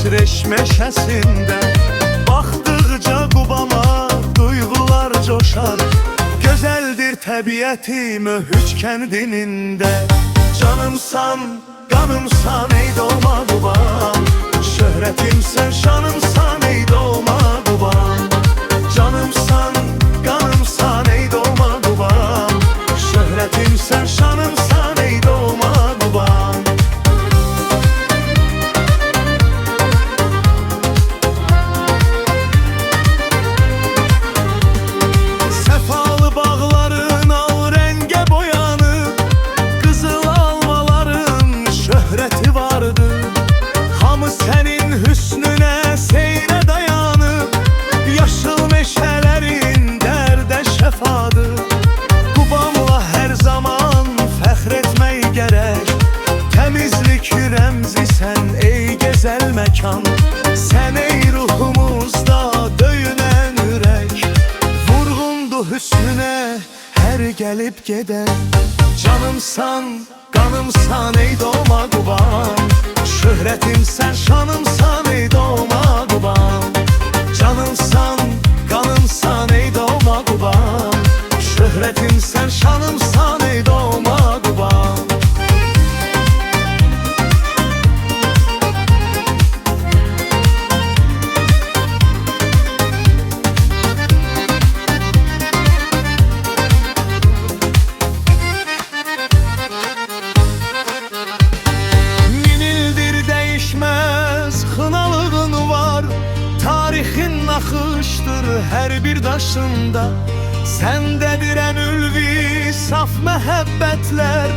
İsreç meşəsində baxdıqca Qubama duyğular coşar. Gözəldir təbiəti Möhüc kəndinində. Canımsan, qanımsan ey doğma Qubam, şöhrətimsən, şanımsan ey doğma Qubam. Canımsan, qanımsan ey doğma Qubam, şöhrətimsən, şanımsan ey doğma Qubam. Səfalı bağların al rəngə boyanıb, qızıl almaların şöhrəti vardı. Hamı sənin hüsnünə seyrə dayanıb, yaşıl meşələrin dərdə şəfadır. Qubamla hər zaman fəxr etmək gərək, təmizlik rəmzisən ey gözəl məkan. Sən ey ruhumuzda döyünən ürək, vurğundu hüsnünə hər gəlib gedən. Canımsan, qanımsan ey doğma Qubam, şöhrətimsən, şanımsan ey doğma Qubam. Canımsan, qanımsan ey doğma Qubam, şöhrətimsən, şanımsan ey doğma Qubam. Tarixin naxışdır hər bir daşında, səndədir ən ülvi saf məhəbbətlər.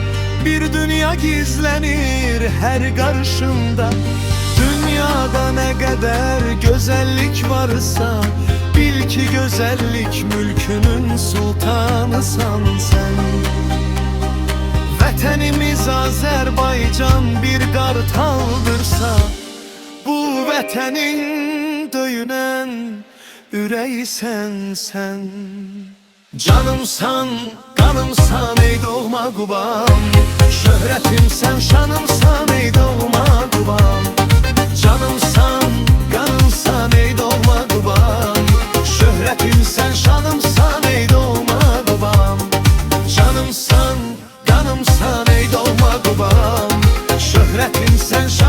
Bir dünya gizlənir hər qarşında. Dünyada nə qədər gözəllik varsa, bil ki gözəllik mülkünün sultanısan sən. Vətənimiz Azərbaycan bir qartaldırsa, bu vətənin döyünən ürəksən sən. Canımsan, qanımsan ey doğma Qubam, şöhrətimsən, şanımsan ey doğma Qubam. Canımsan, qanımsan ey doğma Qubam, şöhrətimsən, şanımsan ey doğma Qubam. Canımsan, qanımsan ey doğma Qubam, şöhrətimsən, şanımsan